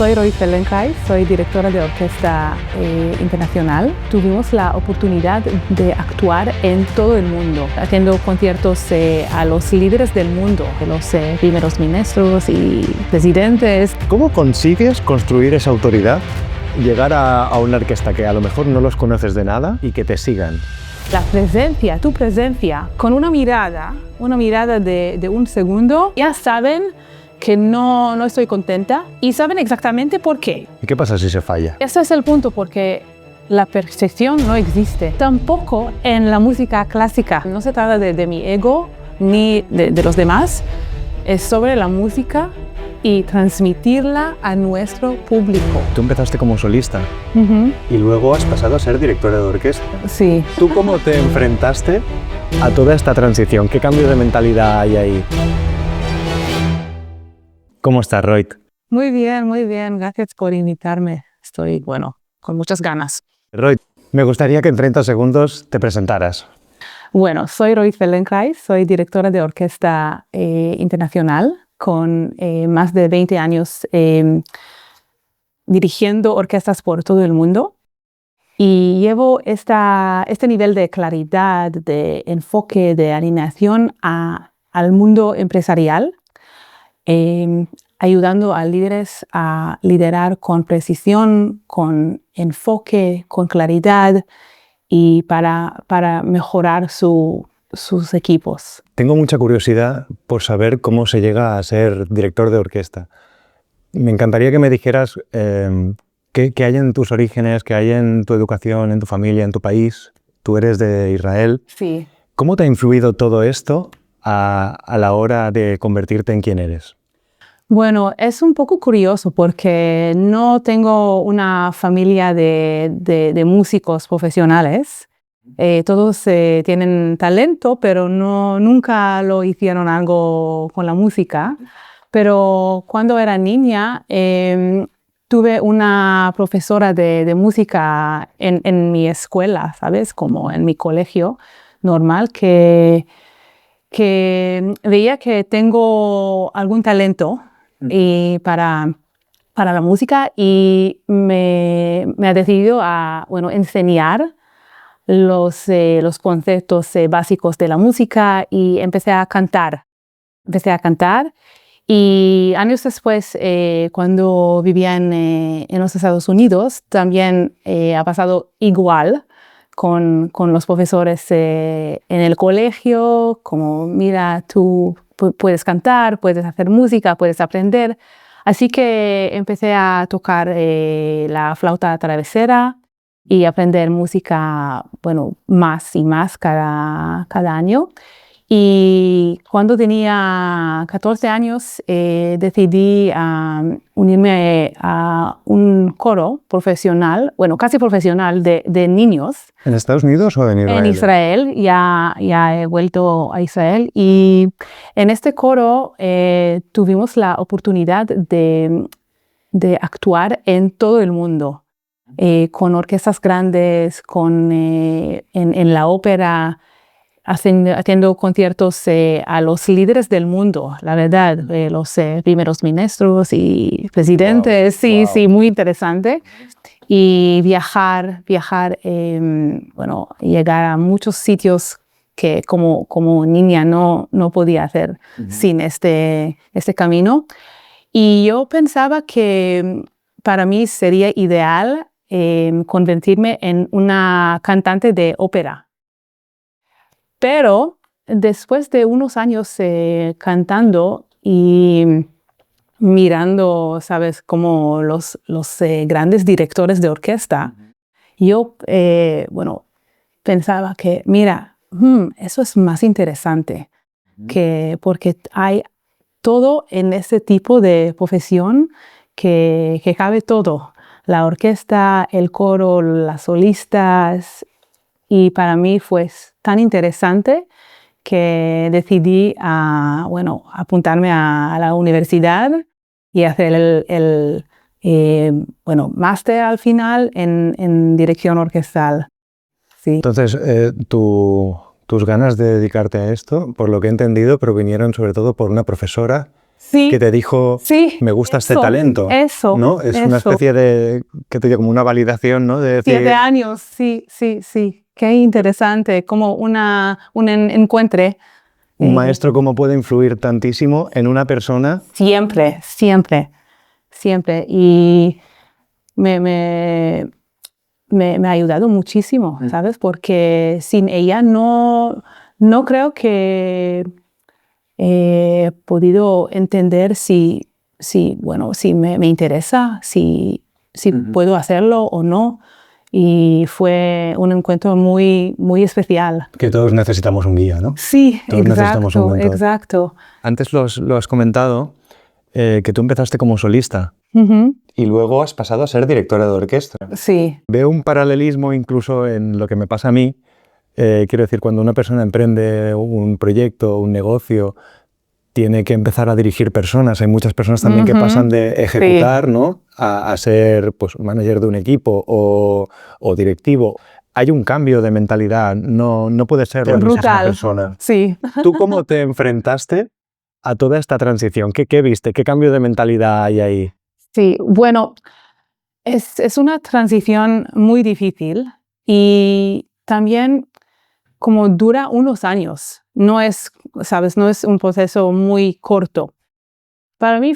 Soy Roy Feldenkrais, soy directora de orquesta internacional. Tuvimos la oportunidad de actuar en todo el mundo, haciendo conciertos a los líderes del mundo, los primeros ministros y presidentes. ¿Cómo consigues construir esa autoridad, llegar a una orquesta que a lo mejor no los conoces de nada y que te sigan? La presencia, tu presencia, con una mirada de un segundo, ya saben que no estoy contenta y saben exactamente por qué. ¿Y qué pasa si se falla? Ese es el punto, porque la perfección no existe. Tampoco en la música clásica. No se trata de mi ego ni de los demás. Es sobre la música y transmitirla a nuestro público. Tú empezaste como solista y luego has pasado a ser directora de orquesta. Sí. ¿Tú cómo te enfrentaste a toda esta transición? ¿Qué cambio de mentalidad hay ahí? ¿Cómo estás, Roy? Muy bien. Gracias por invitarme. Estoy, con muchas ganas. Roy, me gustaría que en 30 segundos te presentaras. Bueno, soy Roy Feldenkrais, soy directora de orquesta internacional con más de 20 años dirigiendo orquestas por todo el mundo. Y llevo este nivel de claridad, de enfoque, de alineación al mundo empresarial, ayudando a líderes a liderar con precisión, con enfoque, con claridad y para mejorar sus equipos. Tengo mucha curiosidad por saber cómo se llega a ser director de orquesta. Me encantaría que me dijeras qué hay en tus orígenes, qué hay en tu educación, en tu familia, en tu país. Tú eres de Israel. Sí. ¿Cómo te ha influido todo esto a la hora de convertirte en quien eres? Bueno, es un poco curioso porque no tengo una familia de músicos profesionales. Todos tienen talento, pero nunca lo hicieron algo con la música. Pero cuando era niña, tuve una profesora de música en mi escuela, ¿sabes? Como en mi colegio normal, que veía que tengo algún talento para la música y me ha decidido a enseñar los conceptos básicos de la música y empecé a cantar. Y años después, cuando vivía en los Estados Unidos, también ha pasado igual con los profesores en el colegio, como mira, tú puedes cantar, puedes hacer música, puedes aprender. Así que empecé a tocar la flauta travesera y aprender música, más y más cada año. Y cuando tenía 14 años decidí unirme a un coro profesional, casi profesional de niños. ¿En Estados Unidos o en Israel? En Israel, ya he vuelto a Israel. Y en este coro tuvimos la oportunidad de actuar en todo el mundo, con orquestas grandes, en la ópera, haciendo conciertos a los líderes del mundo, la verdad, los primeros ministros y presidentes. Wow. Sí, muy interesante. Y viajar, llegar a muchos sitios que como niña no podía hacer sin este camino. Y yo pensaba que para mí sería ideal convertirme en una cantante de ópera. Pero después de unos años cantando y mirando, ¿sabes?, como los grandes directores de orquesta, yo, pensaba que, mira, eso es más interesante, porque hay todo en ese tipo de profesión que cabe todo. La orquesta, el coro, las solistas. Y para mí fue tan interesante que decidí apuntarme a la universidad y hacer el máster al final en dirección orquestal. Sí. Entonces, tus ganas de dedicarte a esto, por lo que he entendido, provinieron sobre todo por una profesora Sí, que te dijo, sí, me gusta este eso, talento, eso, ¿no? Es una eso. especie de, que te digo, como una validación, ¿no? De decir, 7 años, sí, sí, sí. Qué interesante, como un encuentro. un maestro cómo puede influir tantísimo en una persona. Siempre, siempre, siempre. Y me ha ayudado muchísimo, ¿sabes? Porque sin ella no creo que he podido entender bueno, si me interesa, si puedo hacerlo o no. Y fue un encuentro muy, muy especial. Que todos necesitamos un guía, ¿no? Sí, Todos necesitamos un exacto, mentor. exacto. Antes lo has comentado, que tú empezaste como solista Ujú. y luego has pasado a ser directora de orquesta. Sí, Veo un paralelismo incluso en lo que me pasa a mí. Quiero decir, cuando una persona emprende un proyecto, un negocio, tiene que empezar a dirigir personas. Hay muchas personas también que pasan de sí, ejecutar, ¿no? a ser pues, manager de un equipo o directivo. Hay un cambio de mentalidad, no puede ser la misma brutal. persona. Sí. ¿Tú cómo te enfrentaste a toda esta transición? ¿Qué viste? ¿Qué cambio de mentalidad hay ahí? Sí, bueno, es una transición muy difícil y también como dura unos años. No es, sabes, no es un proceso muy corto. Para mí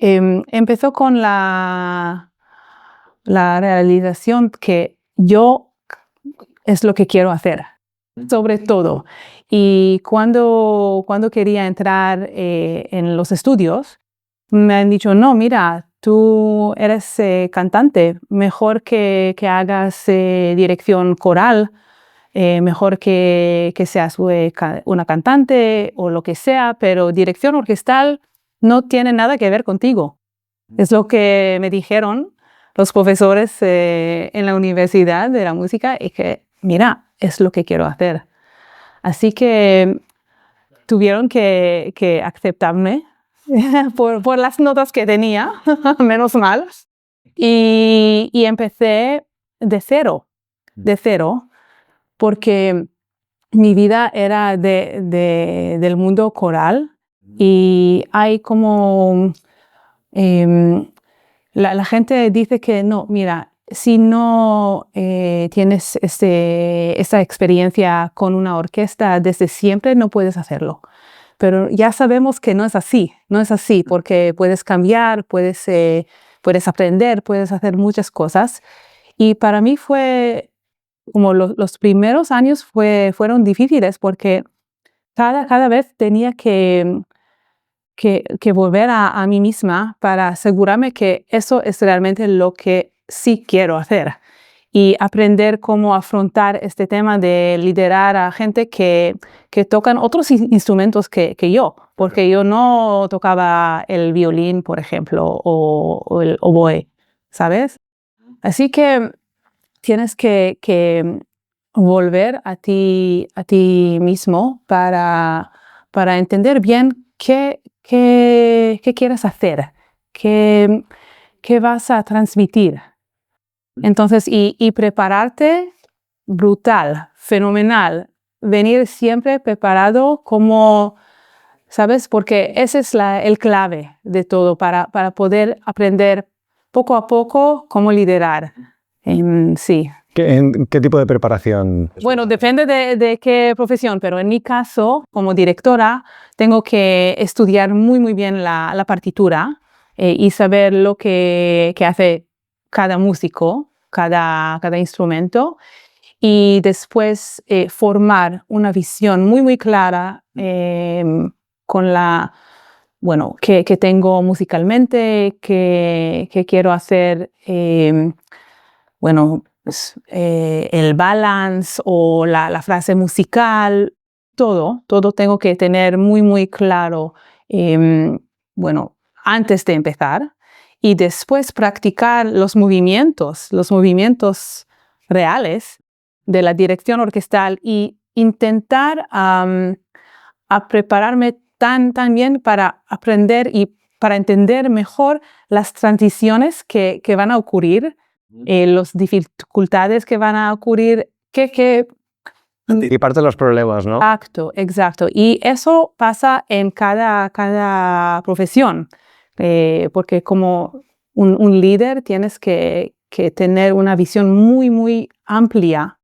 empezó con la realización que yo es lo que quiero hacer, sobre todo. Y cuando quería entrar en los estudios, me han dicho, no, mira, tú eres cantante, mejor que hagas dirección coral, mejor que seas una cantante o lo que sea, pero dirección orquestal no tiene nada que ver contigo. Es lo que me dijeron los profesores en la universidad de la música y que, mira, es lo que quiero hacer. Así que tuvieron que aceptarme por las notas que tenía, menos mal. Y empecé de cero, porque mi vida era del mundo coral y hay como... la gente dice que no, mira, si no tienes esta experiencia con una orquesta desde siempre, no puedes hacerlo. Pero ya sabemos que no es así, no es así, porque puedes cambiar, puedes aprender, puedes hacer muchas cosas. Y para mí fue, como los primeros años fueron difíciles, porque cada vez tenía que volver a mí misma para asegurarme que eso es realmente lo que sí quiero hacer y aprender cómo afrontar este tema de liderar a gente que tocan otros instrumentos que yo, porque yo no tocaba el violín, por ejemplo, o el oboe, ¿sabes? Así que tienes que volver a ti mismo para entender bien qué quieres hacer, qué vas a transmitir. Entonces, y prepararte brutal, fenomenal. Venir siempre preparado como, ¿sabes? Porque ese es el clave de todo para poder aprender poco a poco cómo liderar. Sí. ¿Qué tipo de preparación? Bueno, depende de qué profesión, pero en mi caso, como directora, tengo que estudiar muy, muy bien la partitura y saber lo que hace cada músico, cada instrumento, y después formar una visión muy, muy clara con bueno, que tengo musicalmente, que quiero hacer, bueno, el balance o la frase musical, todo tengo que tener muy, muy claro, bueno, antes de empezar y después practicar los movimientos reales de la dirección orquestal y intentar a prepararme tan bien para aprender y para entender mejor las transiciones que van a ocurrir, las dificultades que van a ocurrir, Anticiparte los problemas, ¿no? Exacto, exacto. Y eso pasa en cada profesión, porque como un líder tienes que tener una visión muy, muy amplia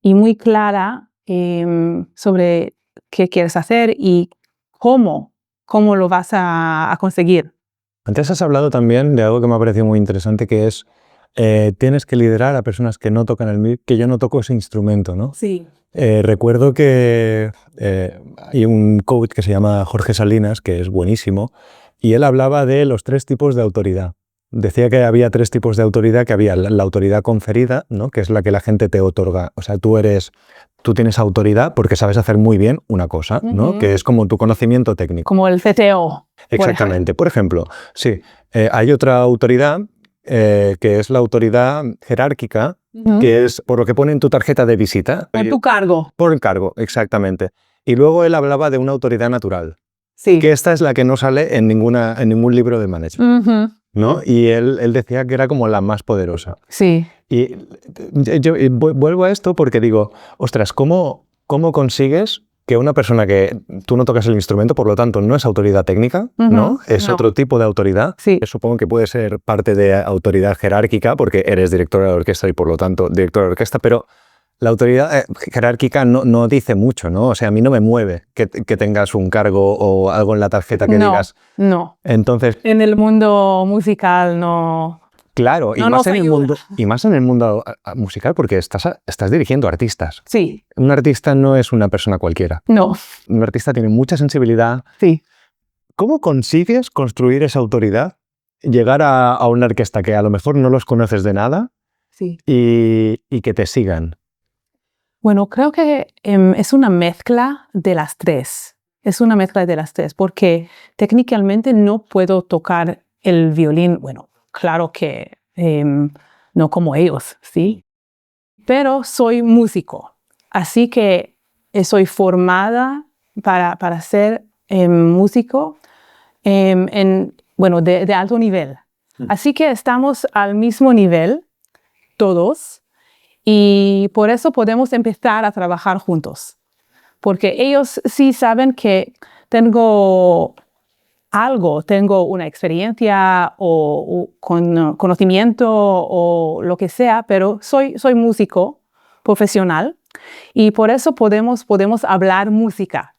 y muy clara sobre qué quieres hacer y cómo lo vas a conseguir. Antes has hablado también de algo que me ha parecido muy interesante, que es tienes que liderar a personas que no tocan que yo no toco ese instrumento, ¿no? Sí. Recuerdo que hay un coach que se llama Jorge Salinas, que es buenísimo, y él hablaba de los 3 tipos de autoridad. Decía que había 3 tipos de autoridad, que había la autoridad conferida, ¿no? Que es la que la gente te otorga. O sea, tú tienes autoridad porque sabes hacer muy bien una cosa, ¿no? Que es como tu conocimiento técnico. Como el CTO. Exactamente. Por ejemplo, sí, hay otra autoridad que es la autoridad jerárquica, que es por lo que pone en tu tarjeta de visita. Por tu cargo. Por el cargo, exactamente. Y luego él hablaba de una autoridad natural, Sí. que esta es la que no sale en ningún libro de management, ¿no? Y él decía que era como la más poderosa. Sí. Y yo vuelvo a esto porque digo, ostras, ¿cómo consigues que una persona que tú no tocas el instrumento, por lo tanto no es autoridad técnica, ¿no? Es otro tipo de autoridad. Sí. Supongo que puede ser parte de autoridad jerárquica porque eres directora de orquesta y por lo tanto directora de orquesta, pero la autoridad jerárquica no dice mucho, ¿no? O sea, a mí no me mueve que tengas un cargo o algo en la tarjeta que digas. No. Entonces, en el mundo musical no. claro, y más en el mundo musical porque estás dirigiendo artistas. Sí. Un artista no es una persona cualquiera. No. Un artista tiene mucha sensibilidad. Sí. ¿Cómo consigues construir esa autoridad? Llegar a una orquesta que a lo mejor no los conoces de nada Sí. y que te sigan. Bueno, creo que es una mezcla de las 3. Es una mezcla de las 3 porque técnicamente no puedo tocar el violín. Bueno, claro que no como ellos, ¿sí? Pero soy músico, así que soy formada para ser músico de alto nivel. Así que estamos al mismo nivel, todos, y por eso podemos empezar a trabajar juntos. Porque ellos sí saben que tengo una experiencia o conocimiento o lo que sea, pero soy músico profesional y por eso podemos hablar música.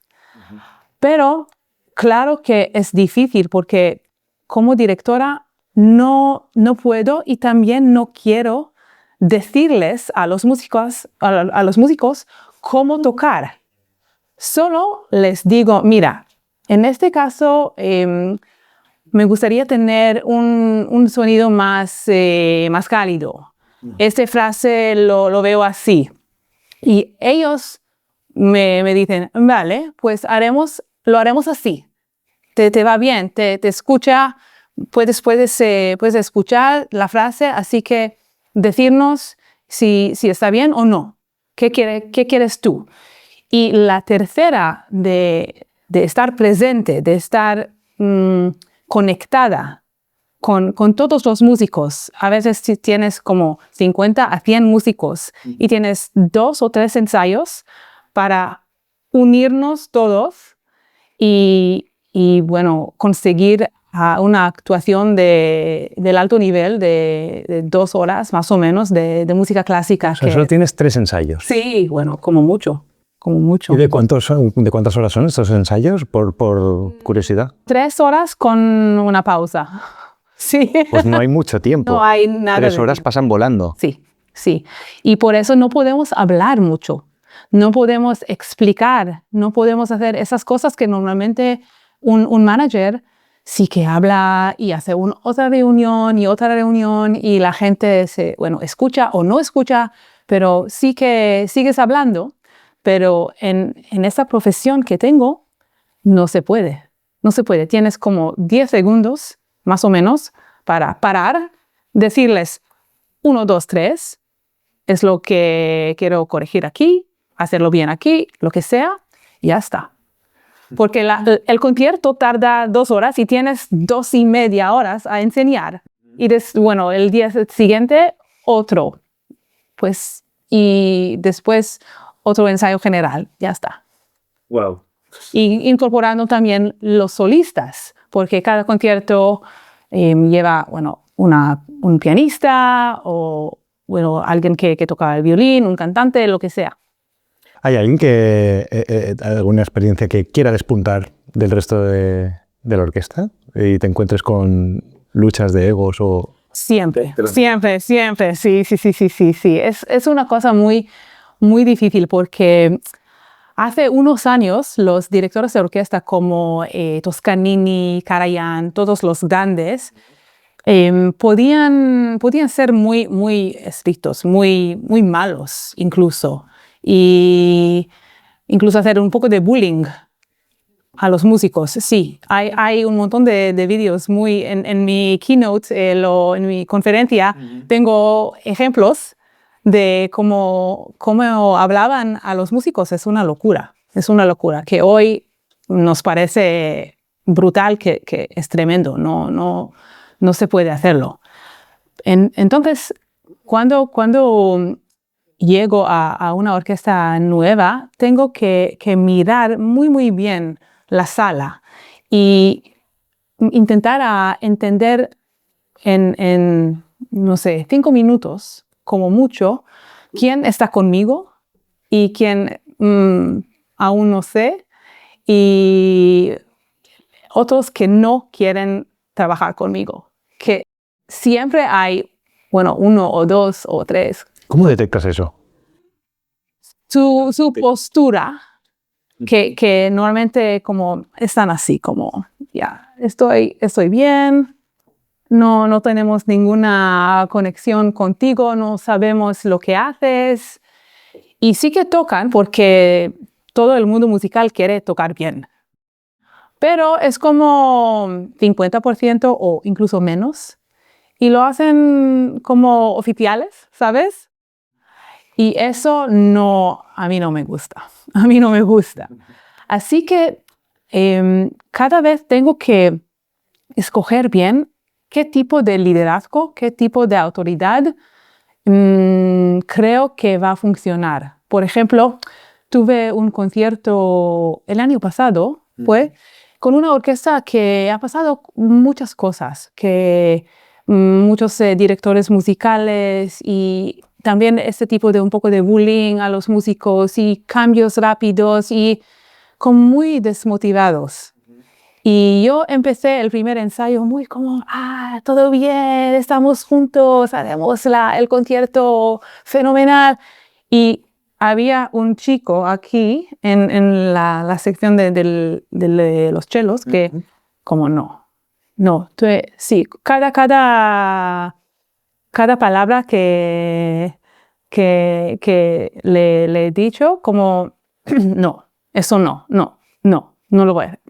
Pero claro que es difícil porque como directora no puedo y también no quiero decirles a los músicos cómo tocar. Solo les digo, mira, en este caso me gustaría tener un sonido más cálido. Esta frase lo veo así. Y ellos me dicen, vale, pues lo haremos así. Te va bien, te escucha, puedes escuchar la frase, así que decirnos si está bien o no. ¿Qué quieres tú? Y la tercera de estar presente, de estar conectada con todos los músicos. A veces si tienes como 50 a 100 músicos y tienes 2 o 3 ensayos para unirnos todos y conseguir una actuación del alto nivel de 2 horas más o menos de música clásica. O sea, solo tienes 3 ensayos. Sí, bueno, como mucho. ¿Y de cuántas horas son estos ensayos, por curiosidad? 3 horas con una pausa. Sí. Pues no hay mucho tiempo. No hay nada. 3 horas pasan volando. Sí, sí. Y por eso no podemos hablar mucho. No podemos explicar. No podemos hacer esas cosas que normalmente un manager sí que habla y hace otra reunión y la gente escucha o no escucha, pero sí que sigues hablando. Pero en esa profesión que tengo, no se puede. No se puede. Tienes como 10 segundos, más o menos, para parar, decirles 1, 2, 3, es lo que quiero corregir aquí, hacerlo bien aquí, lo que sea, y ya está. Porque el concierto tarda 2 horas y tienes 2.5 horas a enseñar. Y el día siguiente, otro. Pues, y después otro ensayo general, ya está. Wow. Y incorporando también los solistas, porque cada concierto lleva, bueno, un pianista o, bueno, alguien que toca el violín, un cantante, lo que sea. ¿Hay alguien que, alguna experiencia que quiera despuntar del resto de la orquesta y te encuentres con luchas de egos o...? Siempre, siempre, siempre, sí. Es una cosa muy, muy difícil porque hace unos años los directores de orquesta como Toscanini, Karajan, todos los grandes, podían ser muy, muy estrictos, muy, muy malos incluso. Y incluso hacer un poco de bullying a los músicos. Sí, hay un montón de vídeos muy... En mi keynote, en mi conferencia, tengo ejemplos de cómo hablaban a los músicos. Es una locura, que hoy nos parece brutal, que es tremendo, no se puede hacerlo. Entonces, cuando llego a una orquesta nueva, tengo que mirar muy, muy bien la sala y intentar entender en, no sé, 5 minutos, como mucho, quién está conmigo y quién aún no sé, y otros que no quieren trabajar conmigo. Que siempre hay, bueno, 1 o 2 o 3. ¿Cómo detectas eso? Su postura, que normalmente como están así, como ya, estoy bien, no tenemos ninguna conexión contigo, no sabemos lo que haces. Y sí que tocan porque todo el mundo musical quiere tocar bien. Pero es como 50% o incluso menos. Y lo hacen como oficiales, ¿sabes? Y eso a mí no me gusta. A mí no me gusta. Así que cada vez tengo que escoger bien qué tipo de liderazgo, qué tipo de autoridad creo que va a funcionar. Por ejemplo, tuve un concierto el año pasado, con una orquesta que ha pasado muchas cosas, que muchos directores musicales y también este tipo de un poco de bullying a los músicos y cambios rápidos y muy desmotivados. Y yo empecé el primer ensayo muy como, todo bien, estamos juntos, haremos el concierto fenomenal. Y había un chico aquí en la sección de los chelos que, como sí, cada palabra que le he dicho, como, no, eso no lo voy a hacer.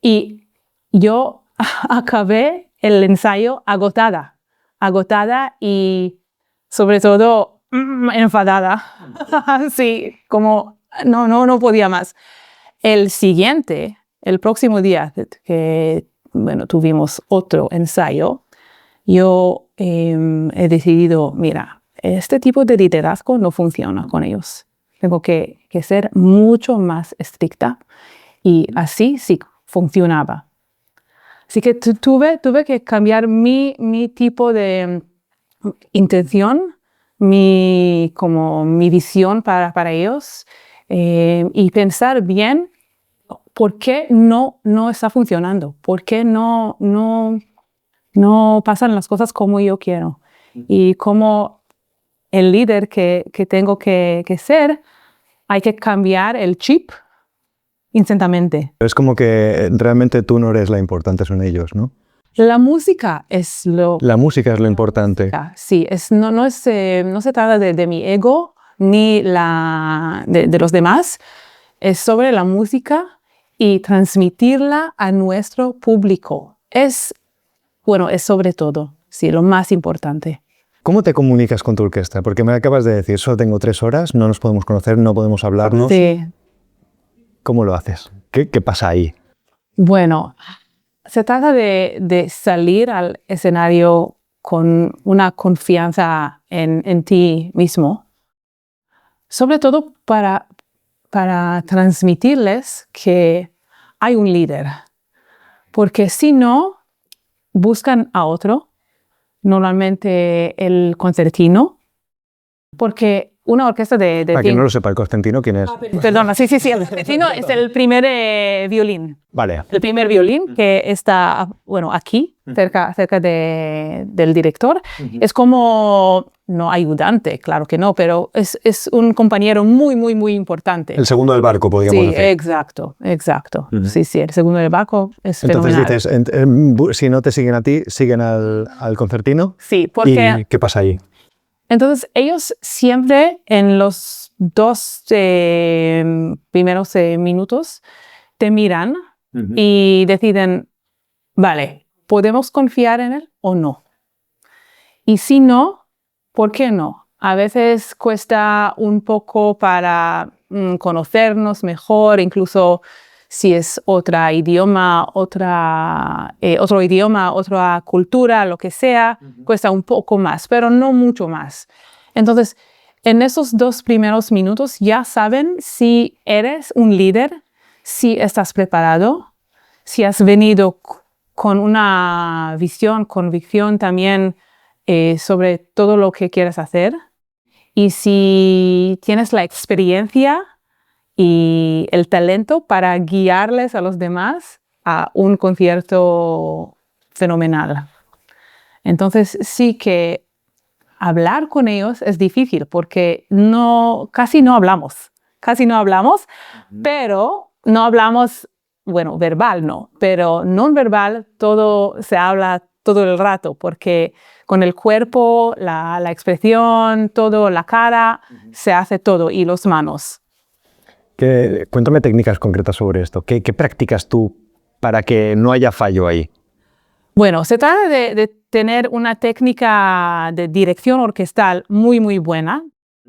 Y yo acabé el ensayo agotada y sobre todo enfadada. Sí, como no podía más. El próximo día que bueno, tuvimos otro ensayo, yo he decidido, mira, este tipo de liderazgo no funciona con ellos. Tengo que ser mucho más estricta y así sí funcionaba. Así que tuve que cambiar mi tipo de intención, mi visión para ellos y pensar bien por qué no está funcionando, por qué no pasan las cosas como yo quiero y como el líder que tengo que ser, hay que cambiar el chip instantáneamente. Es como que realmente tú no eres la importante, son ellos, ¿no? La música es La música es lo importante. Sí, no se trata de mi ego ni de los demás. Es sobre la música y transmitirla a nuestro público. Es sobre todo, sí, lo más importante. ¿Cómo te comunicas con tu orquesta? Porque me acabas de decir, solo tengo 3 horas, no nos podemos conocer, no podemos hablarnos. Sí. ¿Cómo lo haces? ¿Qué pasa ahí? Bueno, se trata de salir al escenario con una confianza en ti mismo. sobre todo para transmitirles que hay un líder, porque si no, buscan a otro, normalmente el concertino, porque una orquesta de Para quien no lo sepa, el concertino, ¿quién es? Perdona, sí, el concertino es el primer violín. Vale. El primer violín que está, bueno, aquí, cerca del director. Es como, no ayudante, claro que no, pero es un compañero muy, muy, muy importante. El segundo del barco, podríamos Sí, decir. exacto. Sí, el segundo del barco es fenomenal. Entonces dices, si no te siguen a ti, siguen al concertino. Sí, porque... ¿Y qué pasa ahí? Entonces, ellos siempre en los 2 primeros minutos te miran y deciden, vale, ¿podemos confiar en él o no? Y si no, ¿por qué no? A veces cuesta un poco para conocernos mejor, incluso si es otro idioma, otra cultura, lo que sea, cuesta un poco más, pero no mucho más. Entonces, en esos 2 primeros minutos ya saben si eres un líder, si estás preparado, si has venido con una visión, convicción también sobre todo lo que quieres hacer, y si tienes la experiencia y el talento para guiarles a los demás a un concierto fenomenal. Entonces sí que hablar con ellos es difícil porque casi no hablamos, pero no hablamos, bueno, verbal no, pero no verbal todo se habla todo el rato porque con el cuerpo, la expresión, todo, la cara, se hace todo y las manos. Cuéntame técnicas concretas sobre esto. ¿Qué practicas tú para que no haya fallo ahí? Bueno, se trata de tener una técnica de dirección orquestal muy, muy buena.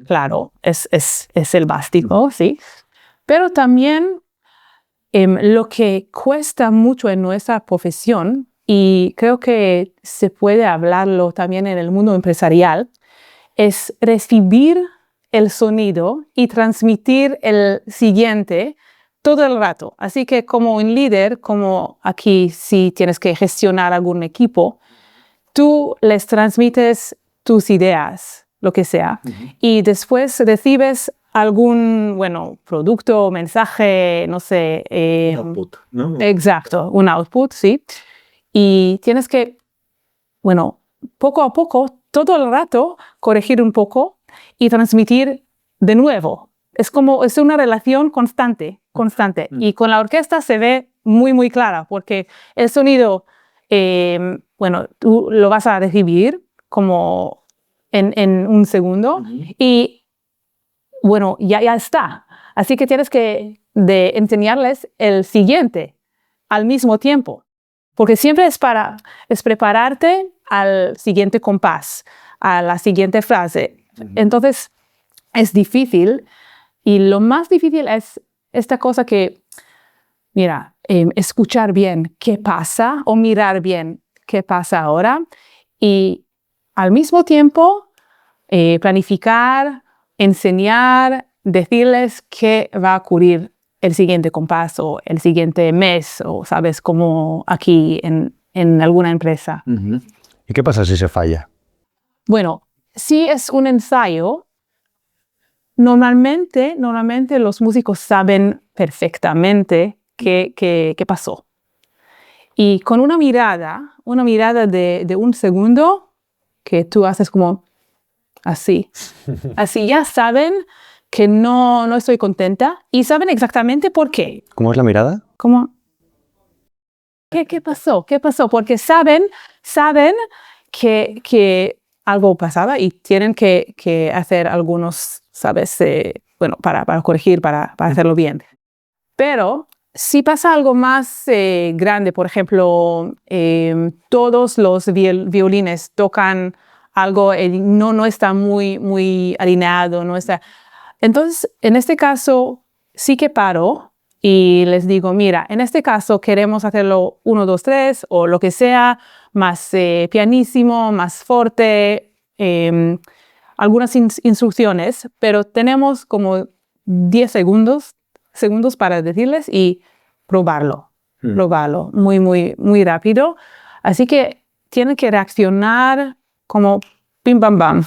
Claro, es el básico, sí. Pero también lo que cuesta mucho en nuestra profesión, y creo que se puede hablarlo también en el mundo empresarial, es recibir el sonido y transmitir el siguiente todo el rato. Así que como un líder, como aquí si tienes que gestionar algún equipo, tú les transmites tus ideas, lo que sea, y después recibes algún, producto, mensaje, no sé. Output, ¿no? Exacto, un output, sí. Y tienes que, poco a poco, todo el rato, corregir un poco y transmitir de nuevo. Es una relación constante. Y con la orquesta se ve muy, muy clara, porque el sonido, tú lo vas a recibir como en un segundo y, ya está. Así que tienes que enseñarles el siguiente al mismo tiempo, porque siempre es prepararte al siguiente compás, a la siguiente frase. Entonces, es difícil, y lo más difícil es esta cosa que, escuchar bien qué pasa o mirar bien qué pasa ahora y al mismo tiempo planificar, enseñar, decirles qué va a ocurrir el siguiente compás o el siguiente mes o, ¿sabes? Como aquí en alguna empresa. ¿Y qué pasa si se falla? Bueno, si es un ensayo, normalmente los músicos saben perfectamente qué pasó. Y con una mirada de un segundo, que tú haces como así ya saben que no estoy contenta y saben exactamente por qué. ¿Cómo es la mirada? ¿Cómo? ¿Qué pasó? Porque saben que algo pasaba y tienen que hacer algunos, ¿sabes? Para corregir, para hacerlo bien. Pero si pasa algo más grande, por ejemplo, todos los violines tocan algo no está muy, muy alineado, no está. Entonces, en este caso, sí que paro y les digo, mira, en este caso queremos hacerlo 1, 2, 3 o lo que sea, más pianísimo, más fuerte. algunas instrucciones, pero tenemos como 10 segundos para decirles y probarlo, muy, muy, muy rápido. Así que tienen que reaccionar como pim, pam, pam.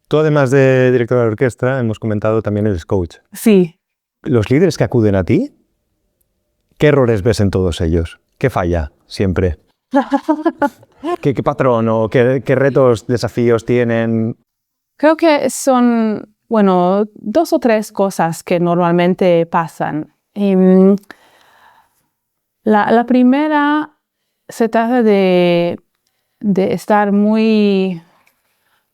Tú, además de director de orquesta, hemos comentado también eres coach. Sí. ¿Los líderes que acuden a ti, qué errores ves en todos ellos? ¿Qué falla siempre? ¿Qué patrón o qué retos, desafíos tienen? Creo que son, bueno, 2 o 3 cosas que normalmente pasan. La primera se trata de estar muy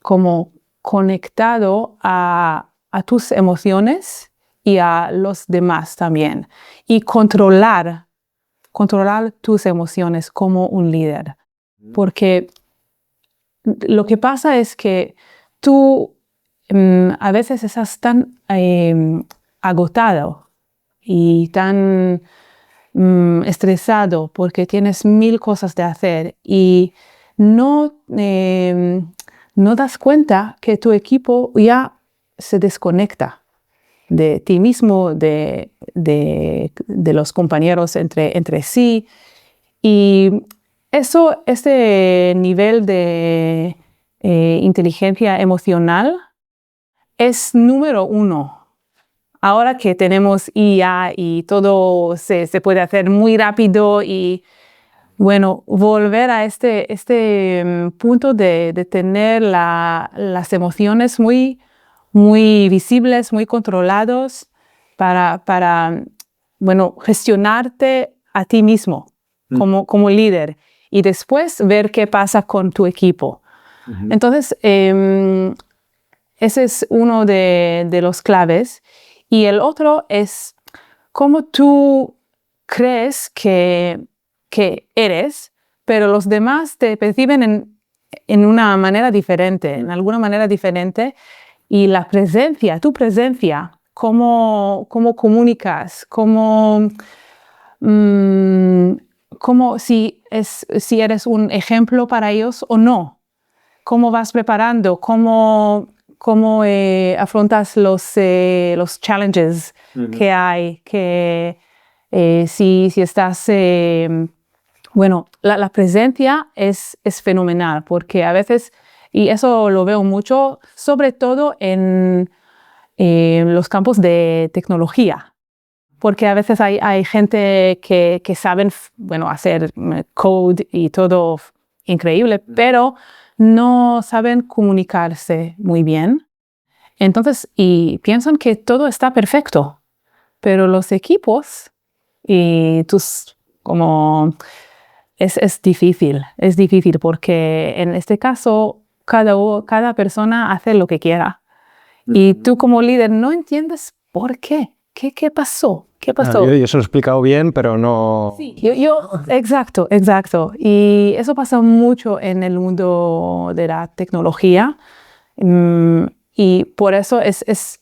como conectado a tus emociones y a los demás también. Y controlar tus emociones como un líder. Porque lo que pasa es que tú a veces estás tan agotado y tan estresado porque tienes 1000 cosas de hacer y no das cuenta que tu equipo ya se desconecta de ti mismo, de los compañeros entre sí. Y ese nivel de inteligencia emocional es número 1. Ahora que tenemos IA y todo se puede hacer muy rápido y, bueno, volver a este punto de tener las emociones muy, muy visibles, muy controlados para bueno, gestionarte a ti mismo como líder y después ver qué pasa con tu equipo. Entonces, ese es uno de los claves. Y el otro es cómo tú crees que eres, pero los demás te perciben en una manera diferente, en alguna manera diferente. Y tu presencia, cómo comunicas, si eres un ejemplo para ellos o no, cómo vas preparando, cómo afrontas los challenges que hay, si estás, bueno, la presencia es fenomenal, porque a veces, y eso lo veo mucho, sobre todo en los campos de tecnología, porque a veces hay gente que saben, bueno, hacer code y todo increíble, pero no saben comunicarse muy bien. Entonces, y piensan que todo está perfecto, pero los equipos y es difícil porque en este caso cada persona hace lo que quiera y tú como líder no entiendes por qué. ¿Qué pasó? ¿Qué pasó? Yo se lo he explicado bien, pero no... Sí, exacto. Y eso pasa mucho en el mundo de la tecnología. Y por eso es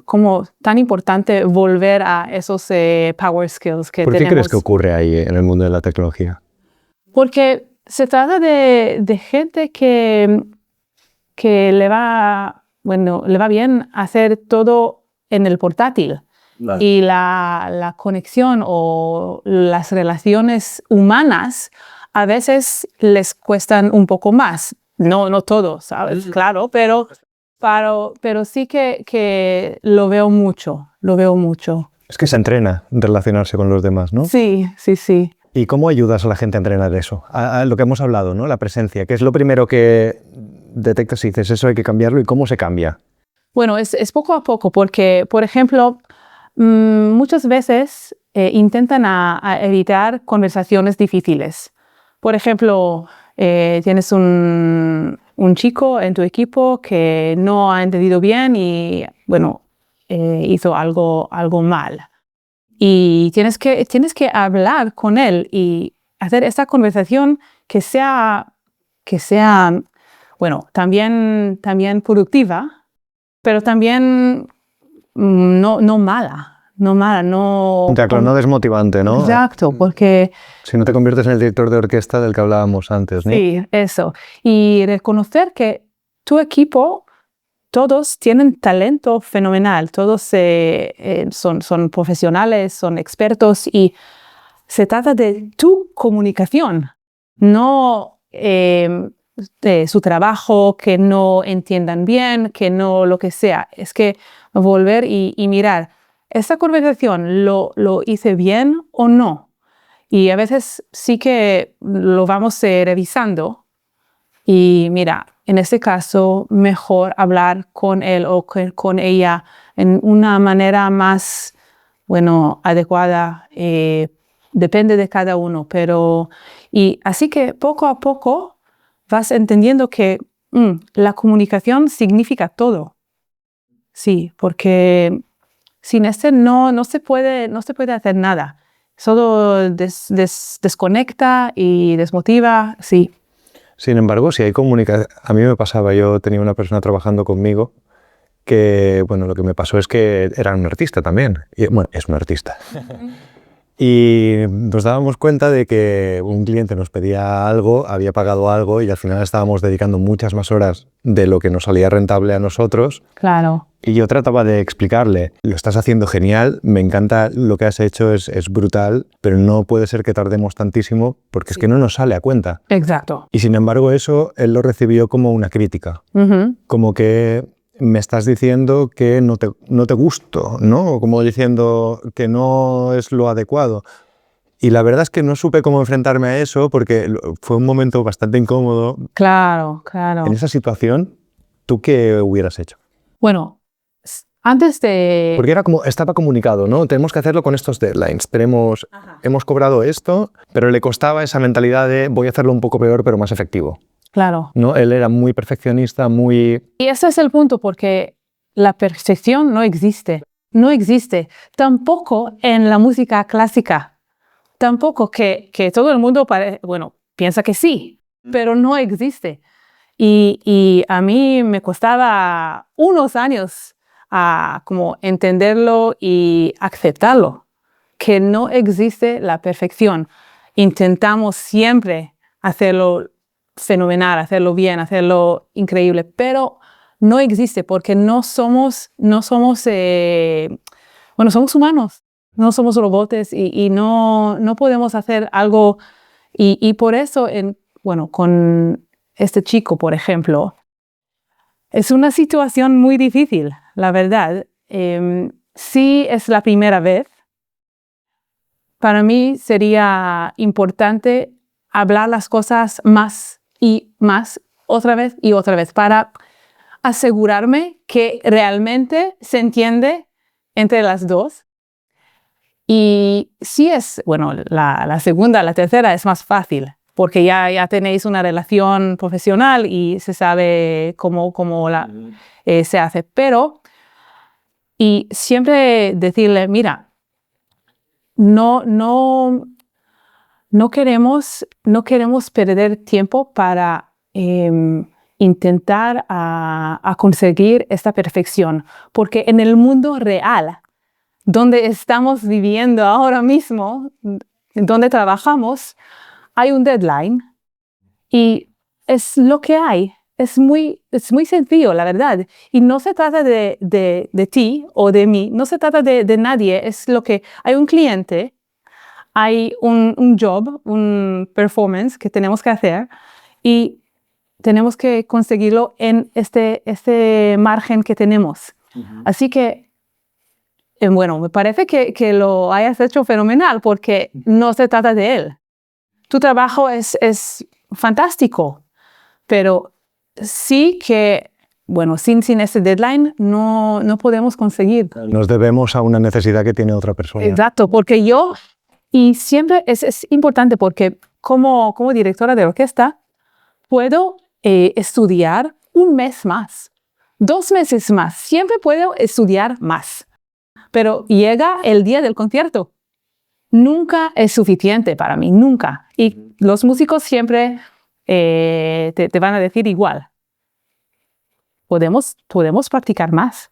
como tan importante volver a esos power skills que ¿Por qué tenemos. crees que ocurre ahí en el mundo de la tecnología? Porque se trata de gente que le va bien hacer todo en el portátil. Vale. Y la conexión o las relaciones humanas a veces les cuestan un poco más. No todo, ¿sabes? Claro, pero sí que lo veo mucho. Es que se entrena en relacionarse con los demás, ¿no? Sí. ¿Y cómo ayudas a la gente a entrenar eso? A lo que hemos hablado, ¿no? La presencia, que es lo primero que detectas y dices, eso hay que cambiarlo, ¿y cómo se cambia? Bueno, es poco a poco, porque, por ejemplo, muchas veces intentan a evitar conversaciones difíciles. Por ejemplo, tienes un chico en tu equipo que no ha entendido bien y, bueno, hizo algo mal. Y tienes que hablar con él y hacer esta conversación que sea, bueno, también productiva, pero también no mala. Claro, no desmotivante, ¿no? Exacto, porque... Si no te conviertes en el director de orquesta del que hablábamos antes, ¿no? Sí, eso. Y reconocer que tu equipo todos tienen talento fenomenal, todos son profesionales, son expertos y se trata de tu comunicación, no de su trabajo, que no entiendan bien, que no lo que sea. Es que volver y mirar, ¿esta conversación lo hice bien o no? Y a veces sí que lo vamos revisando y mira, en este caso mejor hablar con él o con ella en una manera más, adecuada. Depende de cada uno, y así que poco a poco vas entendiendo que la comunicación significa todo. Sí, porque sin este no se puede hacer nada. Solo desconecta y desmotiva, sí. Sin embargo, si hay comunicación, a mí me pasaba, yo tenía una persona trabajando conmigo que, bueno, lo que me pasó es que era un artista también, y, bueno, es un artista. Y nos dábamos cuenta de que un cliente nos pedía algo, había pagado algo y al final estábamos dedicando muchas más horas de lo que nos salía rentable a nosotros. Claro. Y yo trataba de explicarle, lo estás haciendo genial, me encanta lo que has hecho, es brutal, pero no puede ser que tardemos tantísimo porque es que no nos sale a cuenta. Exacto. Y sin embargo eso él lo recibió como una crítica, como que me estás diciendo que no te gusto, ¿no? Como diciendo que no es lo adecuado. Y la verdad es que no supe cómo enfrentarme a eso porque fue un momento bastante incómodo. Claro, claro. En esa situación, ¿tú qué hubieras hecho? Bueno, antes de... Porque era como, estaba comunicado, ¿no? Tenemos que hacerlo con estos deadlines. Hemos cobrado esto, pero le costaba esa mentalidad de voy a hacerlo un poco peor, pero más efectivo. Claro. ¿No? Él era muy perfeccionista, muy... Y ese es el punto, porque la perfección no existe. No existe. Tampoco en la música clásica. Tampoco que todo el mundo piensa que sí, pero no existe. Y a mí me costaba unos años como entenderlo y aceptarlo, que no existe la perfección. Intentamos siempre hacerlo fenomenal, hacerlo bien, hacerlo increíble, pero no existe porque somos humanos, no somos robots y no podemos hacer algo. Y por eso, con este chico, por ejemplo, es una situación muy difícil, la verdad. Si es la primera vez, para mí sería importante hablar las cosas más y más, otra vez y otra vez, para asegurarme que realmente se entiende entre las dos. Y si es, la segunda, la tercera es más fácil, porque ya tenéis una relación profesional y se sabe cómo se hace. Y siempre decirle, mira, no queremos perder tiempo para intentar a conseguir esta perfección, porque en el mundo real, donde estamos viviendo ahora mismo, donde trabajamos, hay un deadline y es lo que hay. Es muy sencillo, la verdad. Y no se trata de ti o de mí, no se trata de nadie. Es lo que hay un cliente, hay un job, un performance que tenemos que hacer y tenemos que conseguirlo en este margen que tenemos. Así que me parece que lo hayas hecho fenomenal porque no se trata de él. Tu trabajo es fantástico, pero sí que, sin ese deadline no podemos conseguir. Nos debemos a una necesidad que tiene otra persona. Exacto, porque y siempre es importante porque como directora de orquesta puedo estudiar un mes más, 2 meses más, siempre puedo estudiar más. Pero llega el día del concierto. Nunca es suficiente para mí, nunca. Y los músicos siempre te van a decir igual. Podemos practicar más.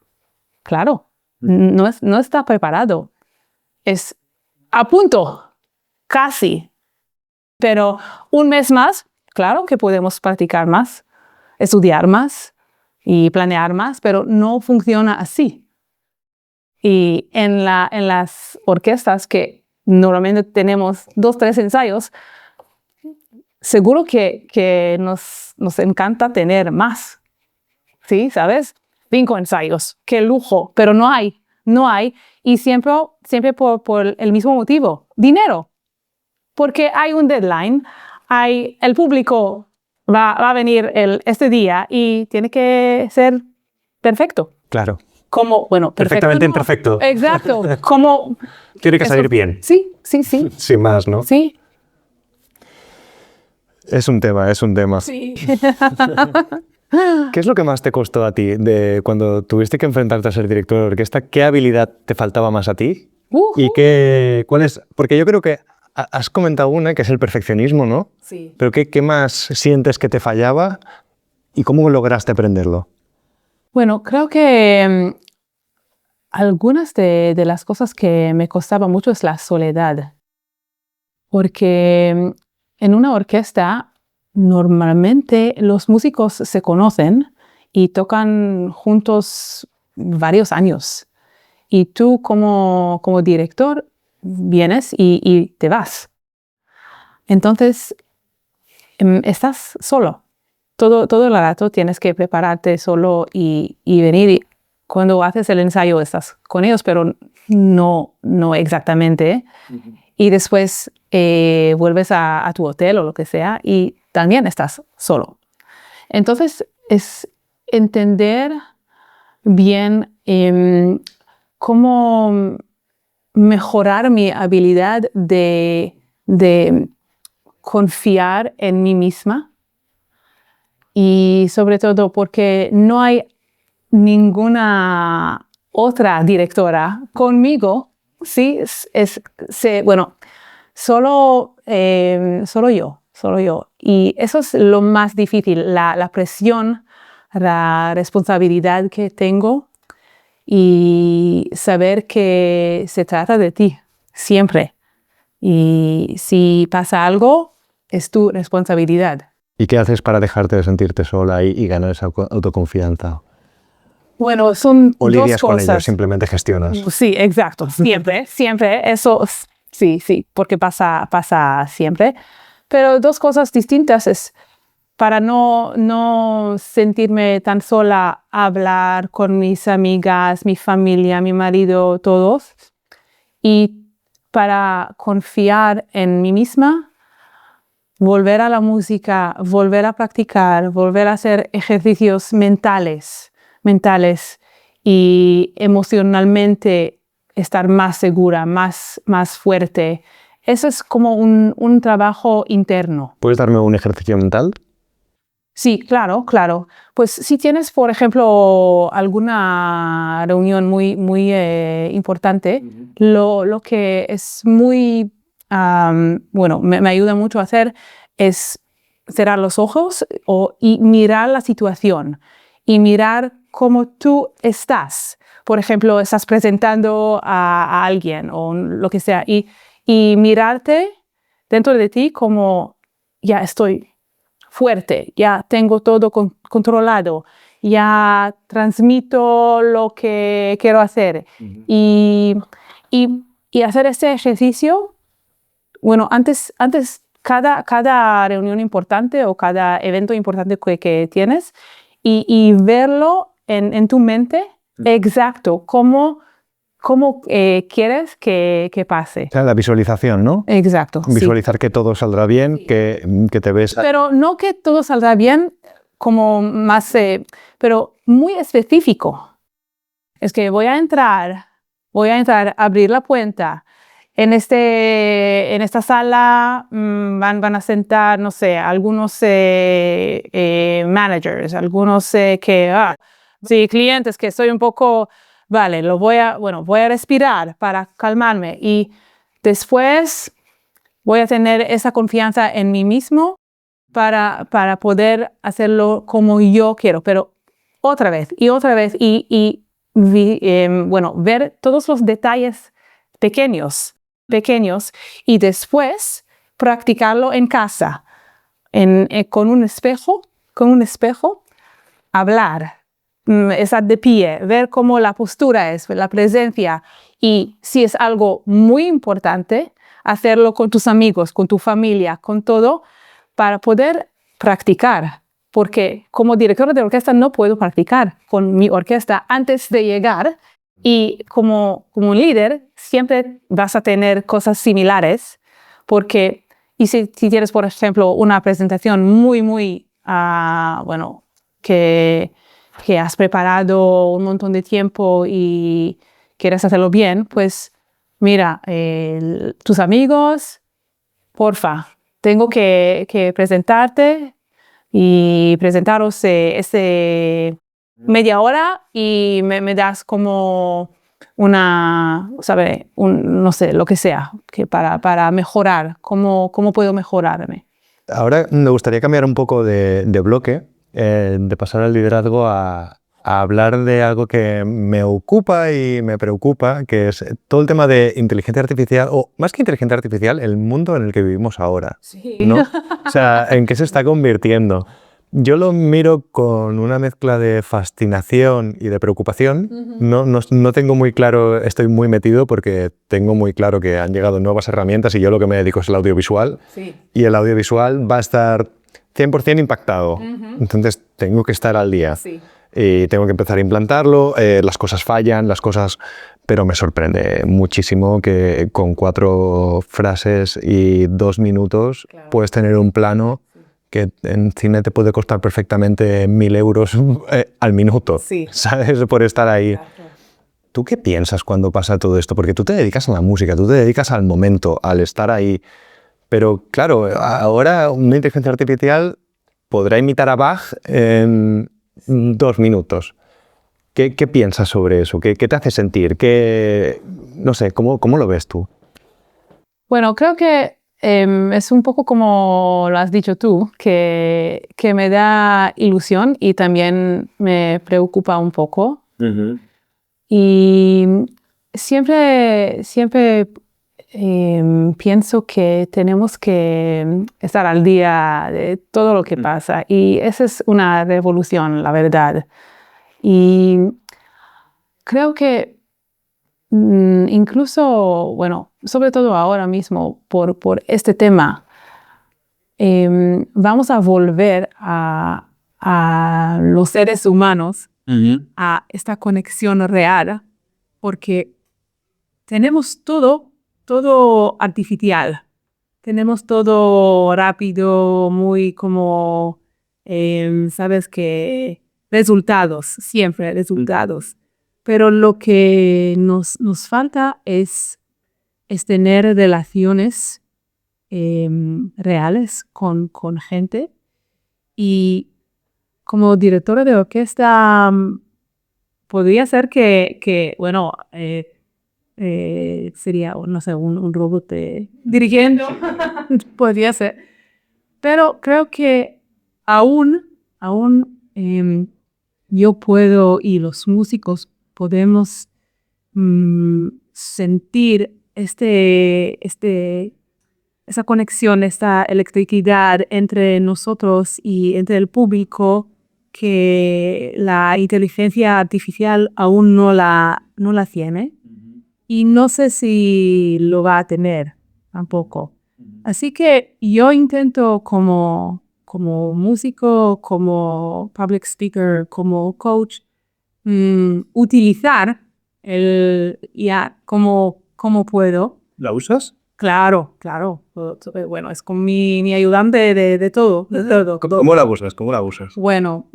Claro, no está preparado. Es a punto, casi. Pero un mes más, claro que podemos practicar más, estudiar más. y planear más, pero no funciona así. Y en las orquestas que normalmente tenemos 2, 3 ensayos, seguro que nos encanta tener más, ¿sí? ¿Sabes? 5 ensayos, qué lujo, pero no hay, y siempre por el mismo motivo, dinero, porque hay un deadline, el público va a venir este día y tiene que ser perfecto. Claro. Bueno, perfectamente no. imperfecto. Exacto. Tiene que salir bien. Sí. Sin más, ¿no? Sí. Es un tema. Sí. ¿Qué es lo que más te costó a ti de cuando tuviste que enfrentarte a ser director de orquesta? ¿Qué habilidad te faltaba más a ti? ¿Y cuál es? Porque yo creo que has comentado una, que es el perfeccionismo, ¿no? Sí. Pero ¿qué más sientes que te fallaba y cómo lograste aprenderlo? Bueno, creo que algunas de las cosas que me costaba mucho es la soledad. Porque en una orquesta normalmente los músicos se conocen y tocan juntos varios años. Y tú como director vienes y te vas. Entonces estás solo. Todo el rato tienes que prepararte solo y venir. Y cuando haces el ensayo estás con ellos, pero no exactamente. Y después vuelves a tu hotel o lo que sea y también estás solo. Entonces es entender bien cómo mejorar mi habilidad de confiar en mí misma. Y sobre todo porque no hay ninguna otra directora conmigo, ¿sí? Bueno, solo yo. Y eso es lo más difícil, la presión, la responsabilidad que tengo y saber que se trata de ti, siempre. Y si pasa algo, es tu responsabilidad. ¿Y qué haces para dejarte de sentirte sola y ganar esa autoconfianza? Bueno, son ¿O dos lidias cosas. con ellos, simplemente gestionas? Sí, exacto, siempre, eso, sí, porque pasa siempre. Pero dos cosas distintas es para no sentirme tan sola, hablar con mis amigas, mi familia, mi marido, todos. Y para confiar en mí misma, volver a la música, volver a practicar, volver a hacer ejercicios mentales y emocionalmente estar más segura, más fuerte. Eso es como un trabajo interno. ¿Puedes darme un ejercicio mental? Sí, claro. Pues si tienes, por ejemplo, alguna reunión muy importante, lo que es muy, bueno, me ayuda mucho a hacer es cerrar los ojos y mirar la situación y mirar cómo tú estás. Por ejemplo, estás presentando a alguien o lo que sea y mirarte dentro de ti como ya estoy fuerte, ya tengo todo controlado, ya transmito lo que quiero hacer. Y hacer este ejercicio, bueno, antes cada reunión importante o cada evento importante que tienes y verlo en tu mente exacto, cómo quieres que pase. O sea, la visualización, ¿no? Exacto. Visualizar sí. que todo saldrá bien, Sí. que te ves... Pero no que todo saldrá bien, como más, pero muy específico. Es que voy a entrar, abrir la puerta. En esta sala van a sentar, no sé, algunos managers, algunos sí, clientes que estoy un poco, vale, voy a respirar para calmarme y después voy a tener esa confianza en mí mismo para poder hacerlo como yo quiero, pero otra vez y bueno, ver todos los detalles pequeños y después practicarlo en casa, con un espejo, hablar estar de pie, ver cómo la postura es, la presencia. Y si es algo muy importante, hacerlo con tus amigos, con tu familia, con todo, para poder practicar. Porque como directora de orquesta no puedo practicar con mi orquesta antes de llegar. Y como un líder siempre vas a tener cosas similares. Porque, y si tienes, por ejemplo, una presentación muy, bueno, que has preparado un montón de tiempo y quieres hacerlo bien, pues mira, tus amigos, porfa, tengo que presentarte y presentaros media hora y me das como ¿sabe? No sé, lo que sea, que para mejorar, ¿cómo puedo mejorarme? Ahora me gustaría cambiar un poco de bloque, de pasar al liderazgo a hablar de algo que me ocupa y me preocupa, que es todo el tema de inteligencia artificial, o más que inteligencia artificial, el mundo en el que vivimos ahora. Sí. ¿No? O sea, ¿en qué se está convirtiendo? Yo lo miro con una mezcla de fascinación y de preocupación. No tengo muy claro, estoy muy metido porque tengo muy claro que han llegado nuevas herramientas y yo lo que me dedico es el audiovisual. Sí. Y el audiovisual va a estar 100% impactado. Entonces tengo que estar al día. Sí. Y tengo que empezar a implantarlo, las cosas fallan, pero me sorprende muchísimo que con 4 frases y 2 minutos puedes tener un plano que en cine te puede costar perfectamente 1.000 euros al minuto, ¿sabes? Por estar ahí. Claro. ¿Tú qué piensas cuando pasa todo esto? Porque tú te dedicas a la música, tú te dedicas al momento, al estar ahí. Pero claro, ahora una inteligencia artificial podrá imitar a Bach en 2 minutos. ¿Qué piensas sobre eso? ¿Qué te hace sentir? No sé, ¿cómo lo ves tú? Bueno, creo que es un poco como lo has dicho tú, que me da ilusión y también me preocupa un poco. Y siempre pienso que tenemos que estar al día de todo lo que pasa. Y esa es una revolución, la verdad. Y creo que incluso, bueno, sobre todo ahora mismo, por este tema, vamos a volver a los seres humanos, a esta conexión real, porque tenemos todo artificial. Tenemos todo rápido, muy como, sabes que resultados, siempre resultados. Pero lo que nos falta es tener relaciones reales con gente. Y como directora de orquesta, podría ser bueno, sería, no sé, un robot dirigiendo, podría ser. Pero creo que aún yo puedo y los músicos podemos sentir esa conexión, esta electricidad entre nosotros y entre el público que la inteligencia artificial aún no la tiene. Y no sé si lo va a tener tampoco. Así que yo intento como músico, como public speaker, como coach, utilizar el IA como puedo. ¿La usas? Claro. Bueno, es con mi ayudante de todo. ¿Cómo la usas? ¿Cómo la usas? Bueno,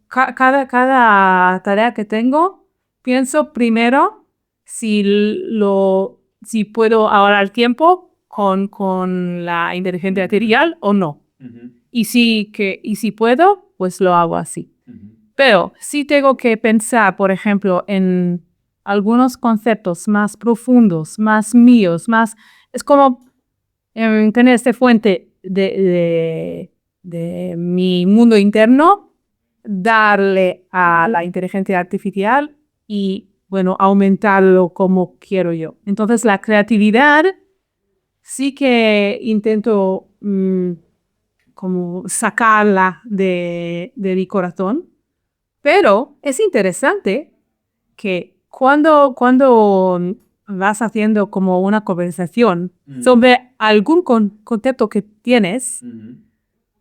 cada tarea que tengo, pienso primero si puedo ahorrar tiempo con la inteligencia artificial o no. Y si puedo, pues lo hago así. Pero si tengo que pensar, por ejemplo, en algunos conceptos más profundos, más míos, es como tener esta fuente de mi mundo interno, darle a la inteligencia artificial y, bueno, aumentarlo como quiero yo. Entonces, la creatividad sí que intento como sacarla de mi corazón, Pero es interesante que cuando vas haciendo como una conversación sobre algún concepto que tienes,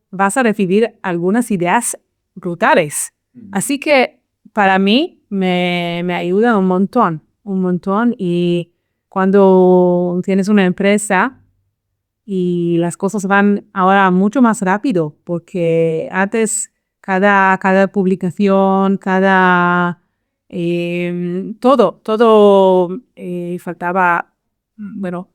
vas a recibir algunas ideas brutales. Así que para mí me ayuda un montón. Y cuando tienes una empresa y las cosas van ahora mucho más rápido, porque antes cada publicación, todo faltaba, bueno,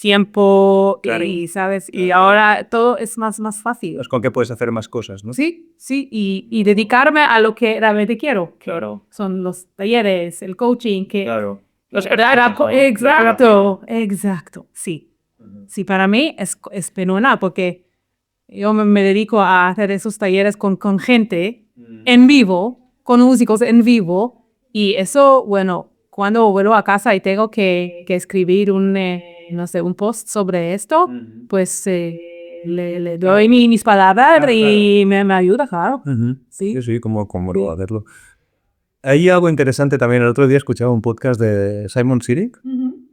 tiempo, Claro. y sabes, y ahora todo es más fácil. Es con que puedes hacer más cosas, ¿no? Sí, y dedicarme a lo que realmente quiero. Claro. Son los talleres, el coaching, que... Claro. Exacto, sí. Sí, para mí es fenomenal porque yo me dedico a hacer esos talleres con gente en vivo, con músicos en vivo, y eso, bueno, cuando vuelvo a casa y tengo que escribir no sé, un post sobre esto, pues le doy mis palabras y me ayuda, claro. Sí. Sí, cómo hacerlo. Hay algo interesante también. El otro día escuchaba un podcast de Simon Sinek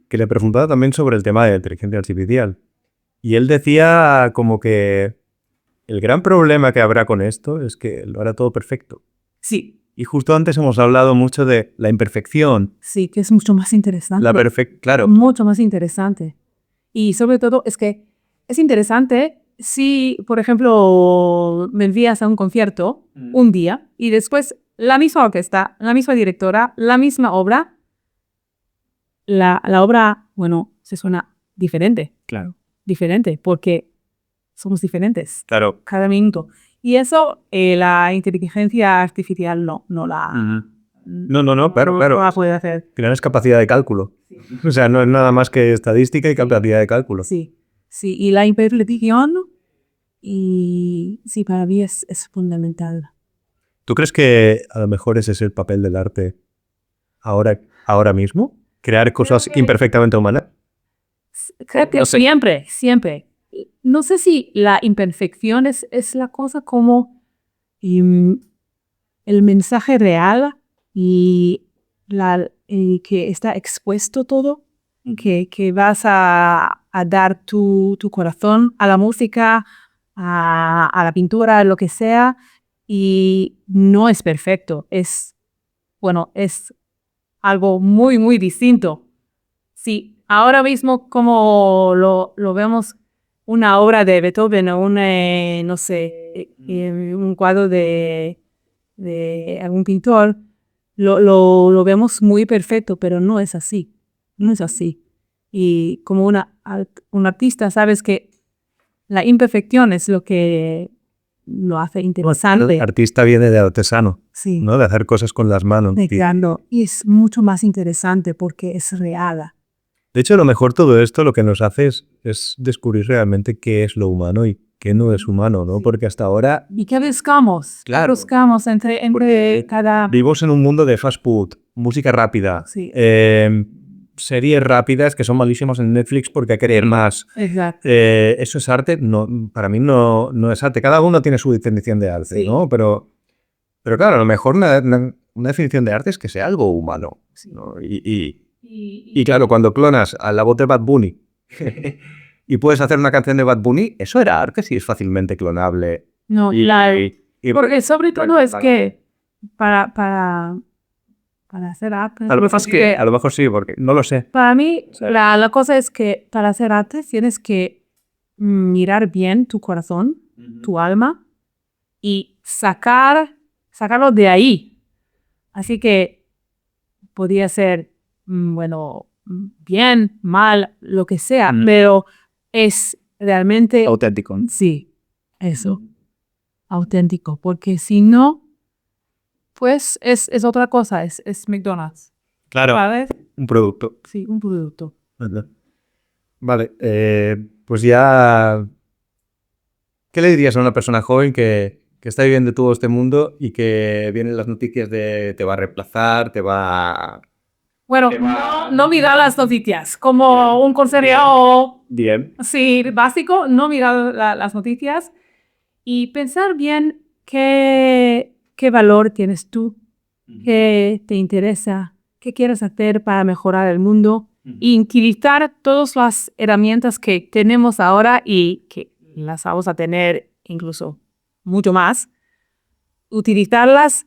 que le preguntaba también sobre el tema de la inteligencia artificial. Y él decía como que el gran problema que habrá con esto es que lo hará todo perfecto. Sí. Y justo antes hemos hablado mucho de la imperfección. Sí, que es mucho más interesante. Claro. Mucho más interesante. Y sobre todo es que es interesante si, por ejemplo, me envías a un concierto un día y después la misma orquesta, la misma directora, la misma obra, la obra, bueno, se suena diferente. Claro. Diferente, porque somos diferentes. Claro. Cada minuto. Y eso la inteligencia artificial no la... No, claro. No la puede hacer. Al final es capacidad de cálculo. Sí. O sea, no es nada más que estadística y capacidad de cálculo. Sí, y la imperfección, y sí, para mí es fundamental. ¿Tú crees que a lo mejor ese es el papel del arte ahora mismo? ¿Crear cosas imperfectamente humanas? Creo que No sé. siempre. No sé si la imperfección es la cosa como el mensaje real y que está expuesto todo, que vas a dar tu corazón a la música, a la pintura, lo que sea, y no es perfecto. Es algo muy distinto. Sí, ahora mismo como lo vemos una obra de Beethoven o no sé, un cuadro de algún pintor, lo vemos muy perfecto, pero no es así. No es así. Y como un artista, sabes que la imperfección es lo que lo hace interesante. El artista viene de artesano, Sí. ¿no? De hacer cosas con las manos. Y es mucho más interesante porque es real. De hecho, a lo mejor todo esto lo que nos hace es descubrir realmente qué es lo humano y qué no es humano, ¿no? Porque hasta ahora... ¿Y qué buscamos? Claro. ¿Qué buscamos entre cada...? Vivimos en un mundo de fast food, música rápida, Sí. series rápidas que son malísimas en Netflix porque hay que querer más. Exacto. ¿Eso es arte? No, para mí no es arte. Cada uno tiene su definición de arte, Sí. ¿no? Pero claro, a lo mejor una definición de arte es que sea algo humano, ¿no? Y claro, cuando clonas a la voz de Bad Bunny y puedes hacer una canción de Bad Bunny, eso era arte, sí es fácilmente clonable. No, porque sobre todo es que para hacer arte... A lo mejor sí, porque no lo sé. Para mí, la cosa es que para hacer arte tienes que mirar bien tu corazón, tu alma, y sacarlo de ahí. Así que podría ser, bueno, bien, mal, lo que sea, pero es realmente... Auténtico. Sí, eso. Auténtico, porque si no, pues es otra cosa, es McDonald's. Claro, ¿Sabes? un producto. Sí, un producto. Vale, pues ya... ¿Qué le dirías a una persona joven que está viviendo todo este mundo y que vienen las noticias de te va a reemplazar, te va... Bueno, no mirar las noticias, como un consejo Bien. sí, básico, no mirar las noticias y pensar bien qué ¿Qué valor tienes tú? ¿Qué te interesa? ¿Qué quieres hacer para mejorar el mundo? Y utilizar todas las herramientas que tenemos ahora y que las vamos a tener incluso mucho más. Utilizarlas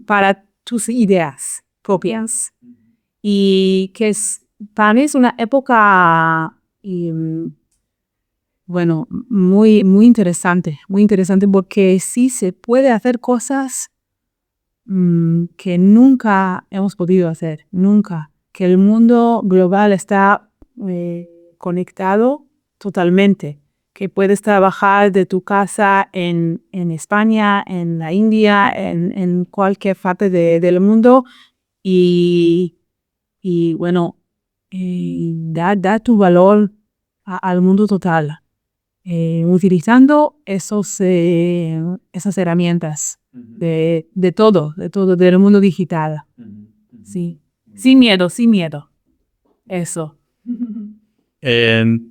para tus ideas propias. Y que para mí es una época, bueno, muy interesante porque sí se puede hacer cosas que nunca hemos podido hacer, nunca. Que el mundo global está conectado totalmente. Que puedes trabajar de tu casa en España, en la India, en cualquier parte del mundo y bueno, da tu valor al mundo total, utilizando esas herramientas de todo, del mundo digital. Sí. Sin miedo. Eso.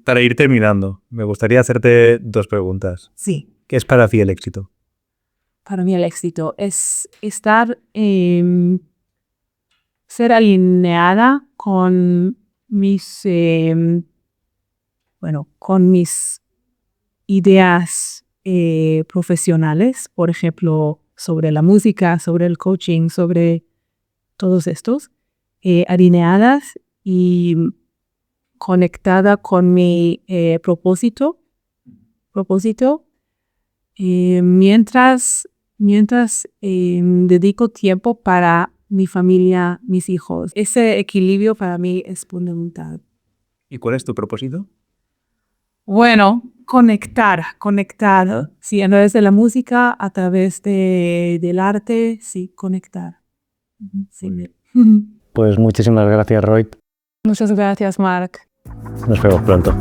Para ir terminando, me gustaría hacerte 2 preguntas. Sí. ¿Qué es para ti el éxito? Para mí el éxito es estar, ser alineada con mis, con mis ideas profesionales, por ejemplo, sobre la música, sobre el coaching, sobre todos estos, alineadas y conectada con mi propósito, mientras dedico tiempo para mi familia, mis hijos. Ese equilibrio para mí es fundamental. ¿Y cuál es tu propósito? Bueno, conectar, sí, a través de la música, a través del arte, sí, conectar. Sí. Pues muchísimas gracias, Roy. Muchas gracias, Marc. Nos vemos pronto.